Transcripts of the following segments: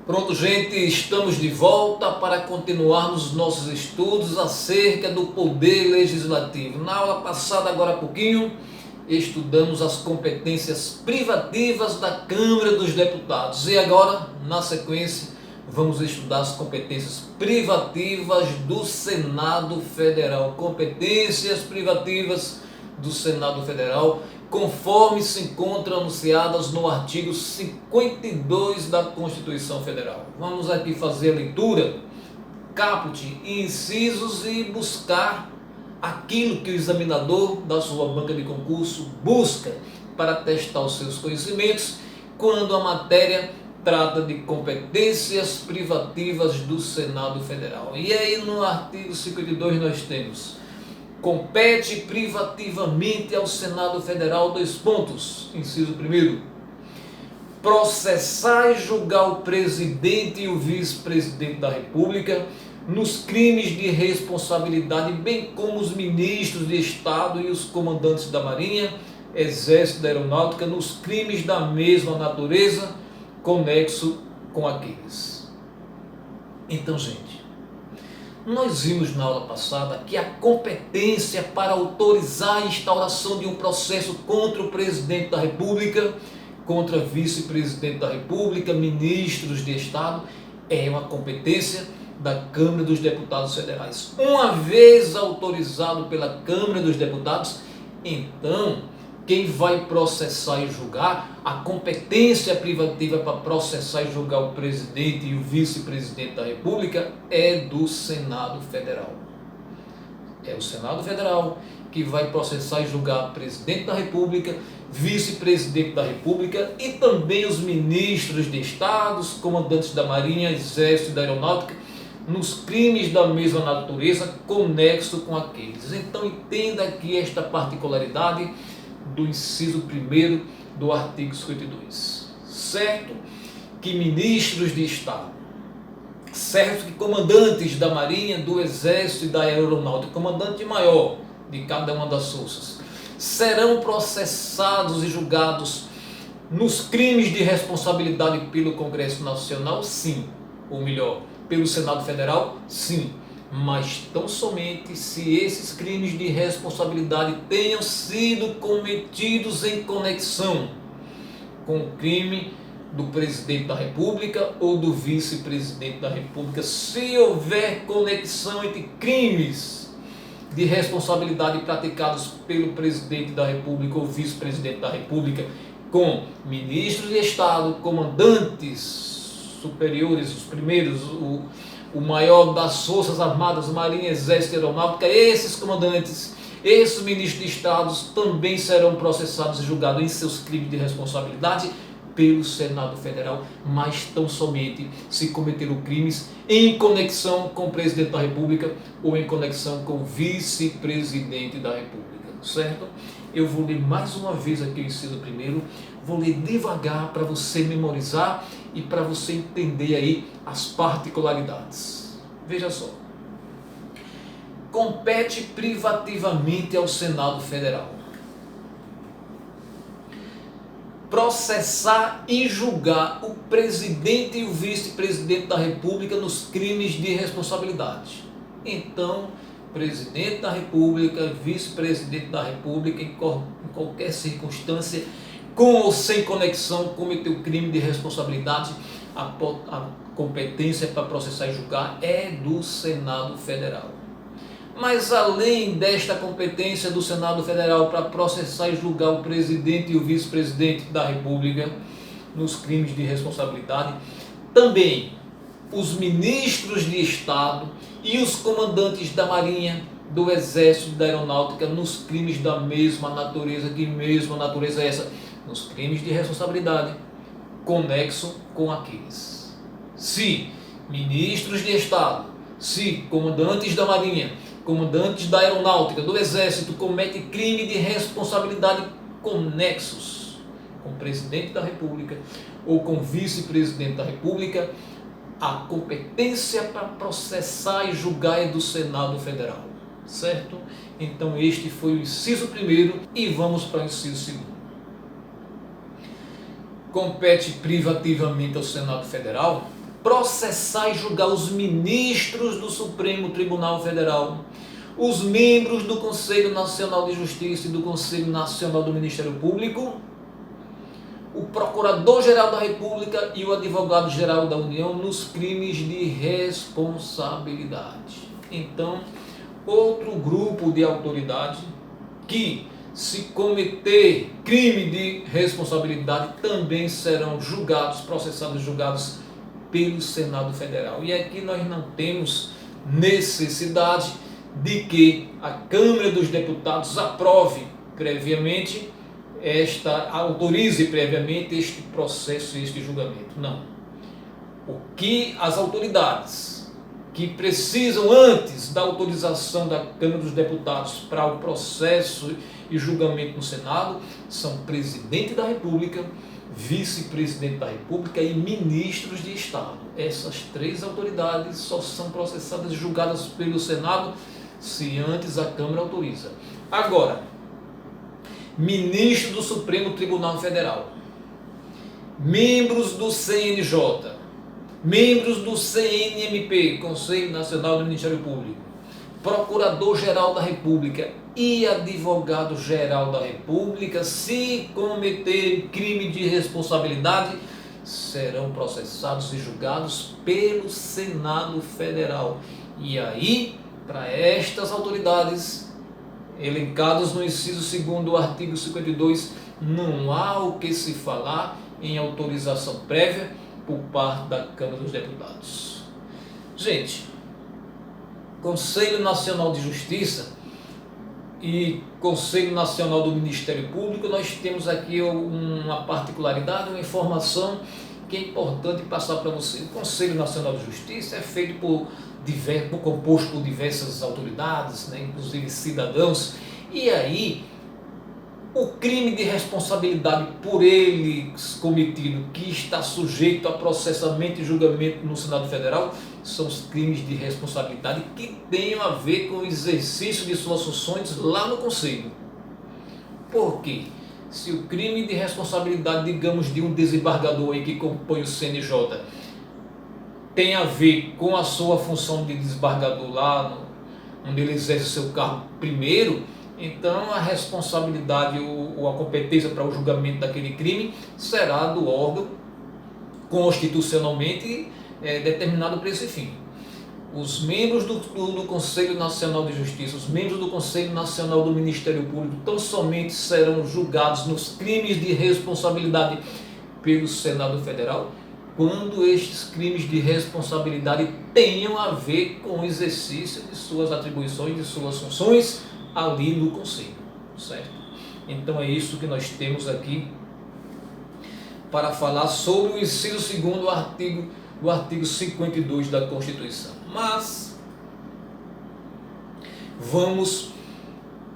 Pronto, gente, estamos de volta para continuarmos nossos estudos acerca do poder legislativo. Na aula passada, agora há pouquinho, estudamos as competências privativas da Câmara dos Deputados. E agora, na sequência, vamos estudar as competências privativas do Senado Federal. Competências privativas do Senado Federal, conforme se encontram anunciadas no artigo 52 da Constituição Federal. Vamos aqui fazer a leitura, caput, incisos e buscar aquilo que o examinador da sua banca de concurso busca para testar os seus conhecimentos quando a matéria trata de competências privativas do Senado Federal. E aí no artigo 52 nós temos: compete privativamente ao Senado Federal, inciso 1º, processar e julgar o presidente e o vice-presidente da República nos crimes de responsabilidade, bem como os ministros de Estado e os comandantes da Marinha, Exército e da Aeronáutica, nos crimes da mesma natureza, conexo com aqueles. Então, gente, nós vimos na aula passada que a competência para autorizar a instauração de um processo contra o presidente da República, contra vice-presidente da República, ministros de Estado, é uma competência da Câmara dos Deputados Federais. Uma vez autorizado pela Câmara dos Deputados, então quem vai processar e julgar, a competência privativa para processar e julgar o presidente e o vice-presidente da República é do Senado Federal. É o Senado Federal que vai processar e julgar o presidente da República, vice-presidente da República e também os ministros de Estado, os comandantes da Marinha, Exército e da Aeronáutica, nos crimes da mesma natureza, conexo com aqueles. Então entenda aqui esta particularidade do inciso 1º do artigo 52. Certo que ministros de Estado, certo que comandantes da Marinha, do Exército e da Aeronáutica, comandante maior de cada uma das forças, serão processados e julgados nos crimes de responsabilidade pelo Congresso Nacional, sim. Ou melhor, pelo Senado Federal, sim. Mas tão somente se esses crimes de responsabilidade tenham sido cometidos em conexão com o crime do presidente da República ou do vice-presidente da República. Se houver conexão entre crimes de responsabilidade praticados pelo presidente da República ou vice-presidente da República com ministros de Estado, comandantes superiores, os primeiros, o maior das Forças Armadas, Marinha, Exército e Aeronáutica, esses comandantes, esses ministros de Estado também serão processados e julgados em seus crimes de responsabilidade pelo Senado Federal, mas tão somente se cometeram crimes em conexão com o presidente da República ou em conexão com o vice-presidente da República, certo? Eu vou ler mais uma vez aqui o inciso 1º, vou ler devagar para você memorizar e para você entender aí as particularidades. Veja só. Compete privativamente ao Senado Federal processar e julgar o presidente e o vice-presidente da República nos crimes de responsabilidade. Então, presidente da República, vice-presidente da República, em qualquer circunstância, com ou sem conexão, cometeu crime de responsabilidade, a competência para processar e julgar é do Senado Federal. Mas além desta competência do Senado Federal para processar e julgar o presidente e o vice-presidente da República nos crimes de responsabilidade, também os ministros de Estado e os comandantes da Marinha, do Exército e da Aeronáutica nos crimes da mesma natureza. Que mesma natureza é essa? Nos crimes de responsabilidade, conexo com aqueles. Se ministros de Estado, se comandantes da Marinha, comandantes da Aeronáutica, do Exército cometem crime de responsabilidade conexos com o presidente da República ou com o vice-presidente da República, a competência para processar e julgar é do Senado Federal, certo? Então este foi o inciso 1º e vamos para o inciso 2º. Compete privativamente ao Senado Federal processar e julgar os ministros do Supremo Tribunal Federal, os membros do Conselho Nacional de Justiça e do Conselho Nacional do Ministério Público, o Procurador-Geral da República e o Advogado-Geral da União nos crimes de responsabilidade. Então, outro grupo de autoridade que, se cometer crime de responsabilidade, também serão julgados, processados e julgados pelo Senado Federal. E aqui nós não temos necessidade de que a Câmara dos Deputados aprove previamente, autorize previamente este processo e este julgamento. Não. O que as autoridades que precisam antes da autorização da Câmara dos Deputados para o processo e julgamento no Senado são presidente da República, vice-presidente da República e ministros de Estado. Essas três autoridades só são processadas e julgadas pelo Senado se antes a Câmara autoriza. Agora, ministro do Supremo Tribunal Federal, membros do CNJ, membros do CNMP, Conselho Nacional do Ministério Público, Procurador-Geral da República e Advogado-Geral da República, se cometerem crime de responsabilidade, serão processados e julgados pelo Senado Federal. E aí, para estas autoridades elencadas no inciso 2º do artigo 52, não há o que se falar em autorização prévia por parte da Câmara dos Deputados. Gente, Conselho Nacional de Justiça e Conselho Nacional do Ministério Público, nós temos aqui uma particularidade, uma informação que é importante passar para você. O Conselho Nacional de Justiça é feito composto por diversas autoridades, né, inclusive cidadãos, e aí o crime de responsabilidade por eles cometido, que está sujeito a processamento e julgamento no Senado Federal, são os crimes de responsabilidade que tenham a ver com o exercício de suas funções lá no Conselho. Por quê? Se o crime de responsabilidade, digamos, de um desembargador aí que compõe o CNJ, tem a ver com a sua função de desembargador lá, onde ele exerce o seu cargo primeiro, então a responsabilidade ou a competência para o julgamento daquele crime será do órgão constitucionalmente determinado para esse fim. Os membros do Conselho Nacional de Justiça, os membros do Conselho Nacional do Ministério Público, tão somente serão julgados nos crimes de responsabilidade pelo Senado Federal, quando estes crimes de responsabilidade tenham a ver com o exercício de suas atribuições, de suas funções ali no Conselho, certo? Então é isso que nós temos aqui para falar sobre o inciso 2º do artigo 52 da Constituição. Mas vamos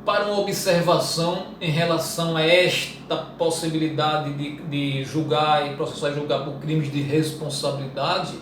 para uma observação em relação a esta possibilidade de julgar e processar e julgar por crimes de responsabilidade,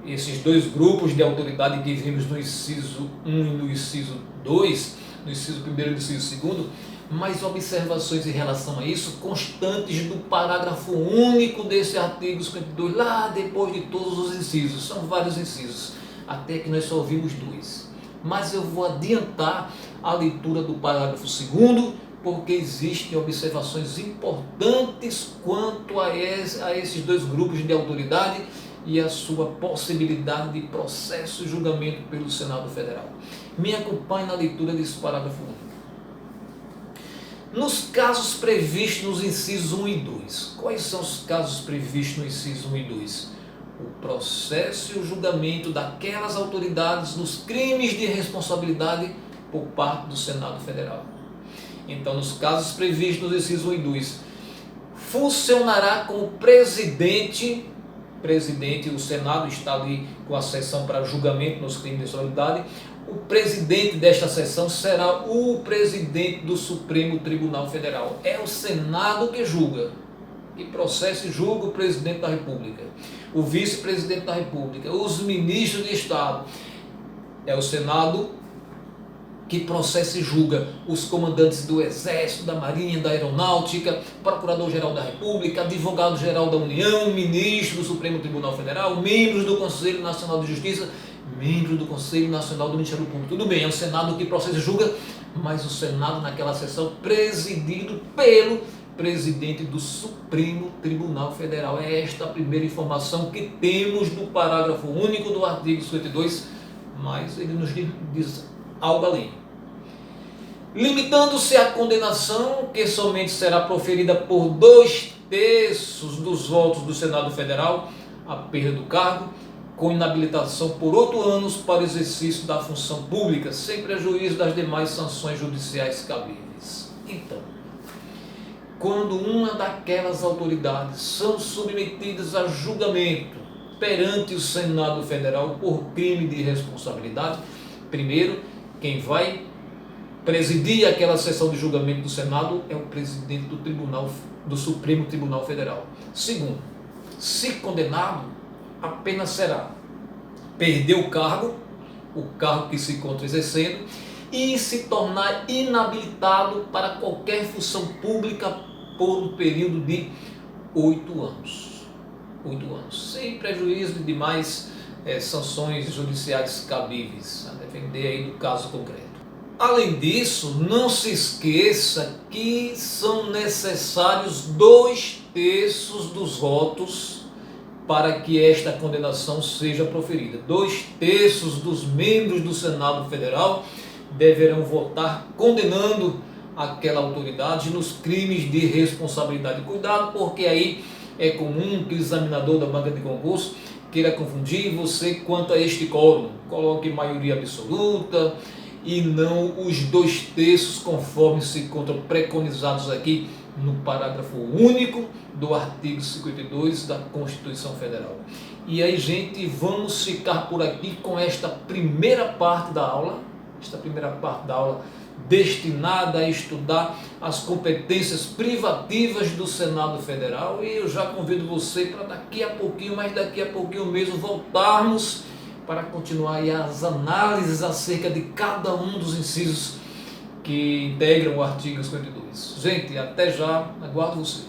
esses dois grupos de autoridade que vimos no inciso 1 e no inciso 2, no inciso 1º e no inciso 2º, mas observações em relação a isso constantes do parágrafo único desse artigo 52, lá depois de todos os incisos, são vários incisos, até que nós só ouvimos 2. Mas eu vou adiantar a leitura do parágrafo 2º, porque existem observações importantes quanto a esses dois grupos de autoridade e a sua possibilidade de processo e julgamento pelo Senado Federal. Me acompanhe na leitura desse parágrafo único. Nos casos previstos nos incisos 1 e 2, quais são os casos previstos no inciso 1 e 2? O processo e o julgamento daquelas autoridades nos crimes de responsabilidade por parte do Senado Federal. Então, nos casos previstos nos incisos 1 e 2, funcionará como presidente, o Senado está ali com a sessão para julgamento nos crimes de responsabilidade. O presidente desta sessão será o presidente do Supremo Tribunal Federal. É o Senado que julga, que processa e julga o presidente da República, o vice-presidente da República, os ministros de Estado. É o Senado que processa e julga os comandantes do Exército, da Marinha, da Aeronáutica, Procurador-Geral da República, Advogado-Geral da União, Ministro do Supremo Tribunal Federal, membros do Conselho Nacional de Justiça, membros do Conselho Nacional do Ministério Público. Tudo bem, é o Senado que processa e julga, mas o Senado naquela sessão presidido pelo presidente do Supremo Tribunal Federal. É esta a primeira informação que temos do parágrafo único do artigo 52, mas ele nos diz algo além. Limitando-se à condenação, que somente será proferida por 2/3 dos votos do Senado Federal, a perda do cargo, com inabilitação por 8 anos para o exercício da função pública, sem prejuízo das demais sanções judiciais cabíveis. Então, quando uma daquelas autoridades são submetidas a julgamento perante o Senado Federal por crime de responsabilidade, primeiro, quem vai presidir aquela sessão de julgamento do Senado é o presidente do Supremo Tribunal Federal. Segundo, se condenado, a pena será perder o cargo que se encontra exercendo, e se tornar inabilitado para qualquer função pública por um período de 8 anos. 8 anos, sem prejuízo de demais sanções judiciais cabíveis, a depender aí do caso concreto. Além disso, não se esqueça que são necessários 2/3 dos votos para que esta condenação seja proferida. 2/3 dos membros do Senado Federal deverão votar condenando aquela autoridade nos crimes de responsabilidade. Cuidado, porque aí é comum que o examinador da banca de concurso queira confundir você quanto a este quórum. Coloque maioria absoluta e não os 2/3 conforme se encontram preconizados aqui no parágrafo único do artigo 52 da Constituição Federal. E aí, gente, vamos ficar por aqui com esta primeira parte da aula, destinada a estudar as competências privativas do Senado Federal, e eu já convido você para daqui a pouquinho mesmo, voltarmos para continuar aí as análises acerca de cada um dos incisos que integram o artigo 52. Gente, até já, aguardo você.